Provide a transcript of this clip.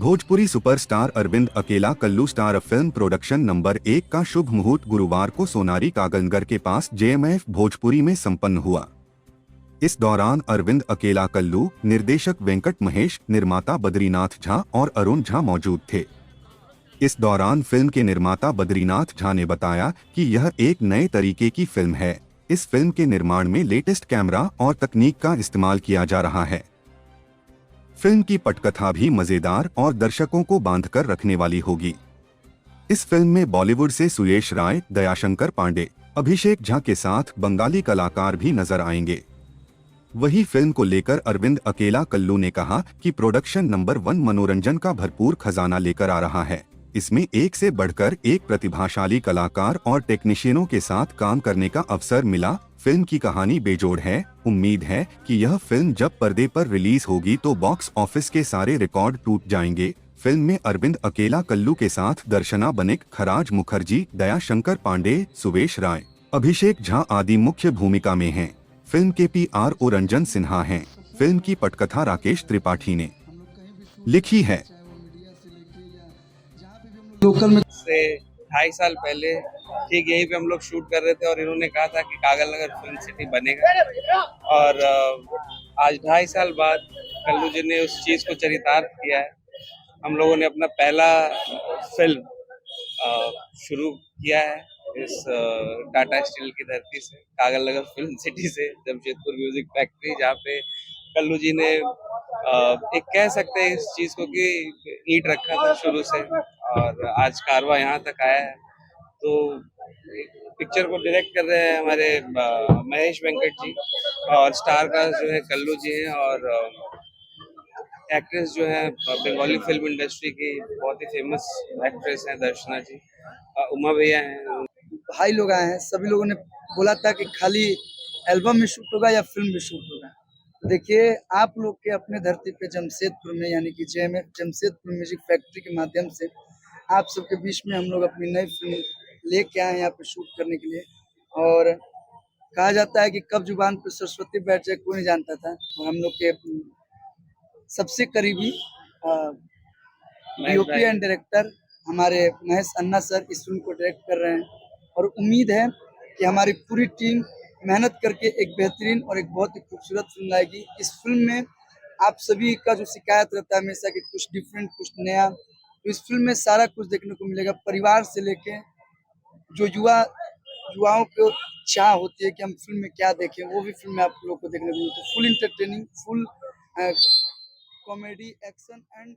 Bhojpuri superstar Arvind Akela Kallu star film production number 1 का शुभ मुहूर्त गुरुवार को सोनारी कागलनगर के पास जेएमएफ भोजपुरी में संपन्न हुआ। इस दौरान अरविंद अकेला कल्लू, निर्देशक वेंकट महेश, निर्माता बद्रीनाथ झा और अरुण झा मौजूद थे। इस दौरान फिल्म के निर्माता बद्रीनाथ झा ने बताया कि यह एक नए तरीके की फिल्म है। इस फिल्म के निर्माण में लेटेस्ट कैमरा और तकनीक का इस्तेमाल किया जा रहा है। फिल्म की पटकथा भी मजेदार और दर्शकों को बांधकर रखने वाली होगी। इस फिल्म में बॉलीवुड से सुयश राय, दयाशंकर पांडे, अभिषेक झा के साथ बंगाली कलाकार भी नजर आएंगे। वही फिल्म को लेकर अरविंद अकेला कल्लू ने कहा कि प्रोडक्शन नंबर 1 मनोरंजन का भरपूर खजाना लेकर आ रहा है। इसमें एक से बढ़कर एक प्रतिभाशाली कलाकार और टेक्नीशियनों के साथ काम करने का अवसर मिला। फिल्म की कहानी बेजोड़ है। उम्मीद है कि यह फिल्म जब पर्दे पर रिलीज होगी तो बॉक्स ऑफिस के सारे रिकॉर्ड टूट जाएंगे। फिल्म में अरविंद अकेला कल्लू के साथ दर्शना बनिक, खराज मुखर्जी, दयाशंकर पांडे, सुवेश राय, अभिषेक झा आदि मुख्य भूमिका में हैं। फिल्म के PRO रंजन सिन्हा हैं। फिल्म की पटकथा राकेश त्रिपाठी ने लिखी है। लोकल में से 2.5 साल पहले ठीक यहीं पे हम लोग शूट कर रहे थे और इन्होंने कहा था कि कागल नगर फिल्म सिटी बनेगा और आज 2.5 साल बाद कल्लू जी ने उस चीज को चरितार्थ किया है। हम लोगों ने अपना पहला फिल्म शुरू किया है इस टाटा स्टील की धरती से, कागल नगर फिल्म सिटी से, जमशेदपुर म्यूजिक फैक्ट्री, जहाँ पे कल्लू जी ने एक कह सकते हैं इस चीज को कि ईंट रखा था शुरू से और आज कारवा यहाँ तक आया है। तो पिक्चर को डायरेक्ट कर रहे हैं हमारे महेश वेंकट जी और स्टार कास्ट जो है कल्लू जी हैं और एक्ट्रेस जो है बंगाली फिल्म इंडस्ट्री की बहुत ही फेमस एक्ट्रेस हैं दर्शना जी, उमा भैया हैं। भाई लोग आए हैं। सभी लोगों ने बोला था कि खाली एल्बम में शूट होगा या फिल्म में शूट होगा। देखिए, आप लोग के अपने धरती पे जमशेदपुर में, यानी कि जमशेदपुर म्यूजिक फैक्ट्री के माध्यम से आप सबके बीच में हम लोग अपनी नई फिल्म लेके आए हैं यहाँ पे शूट करने के लिए। और कहा जाता है कि कब जुबान पे सरस्वती बैठ जाए कोई नहीं जानता था। और हम लोग के सबसे करीबी DOP एंड डायरेक्टर हमारे महेश अन्ना सर इस फिल्म को डायरेक्ट कर रहे हैं और उम्मीद है कि हमारी पूरी टीम मेहनत करके एक बेहतरीन और एक बहुत ही खूबसूरत फिल्म लाएगी। इस फिल्म में आप सभी का जो शिकायत रहता है हमेशा कि कुछ डिफरेंट, कुछ नया, तो इस फिल्म में सारा कुछ देखने को मिलेगा। परिवार से लेके जो युवाओं को चाह होती है कि हम फिल्म में क्या देखें, वो भी फिल्म में आप लोग को देखने को मिलती है। Full entertaining, full comedy, action and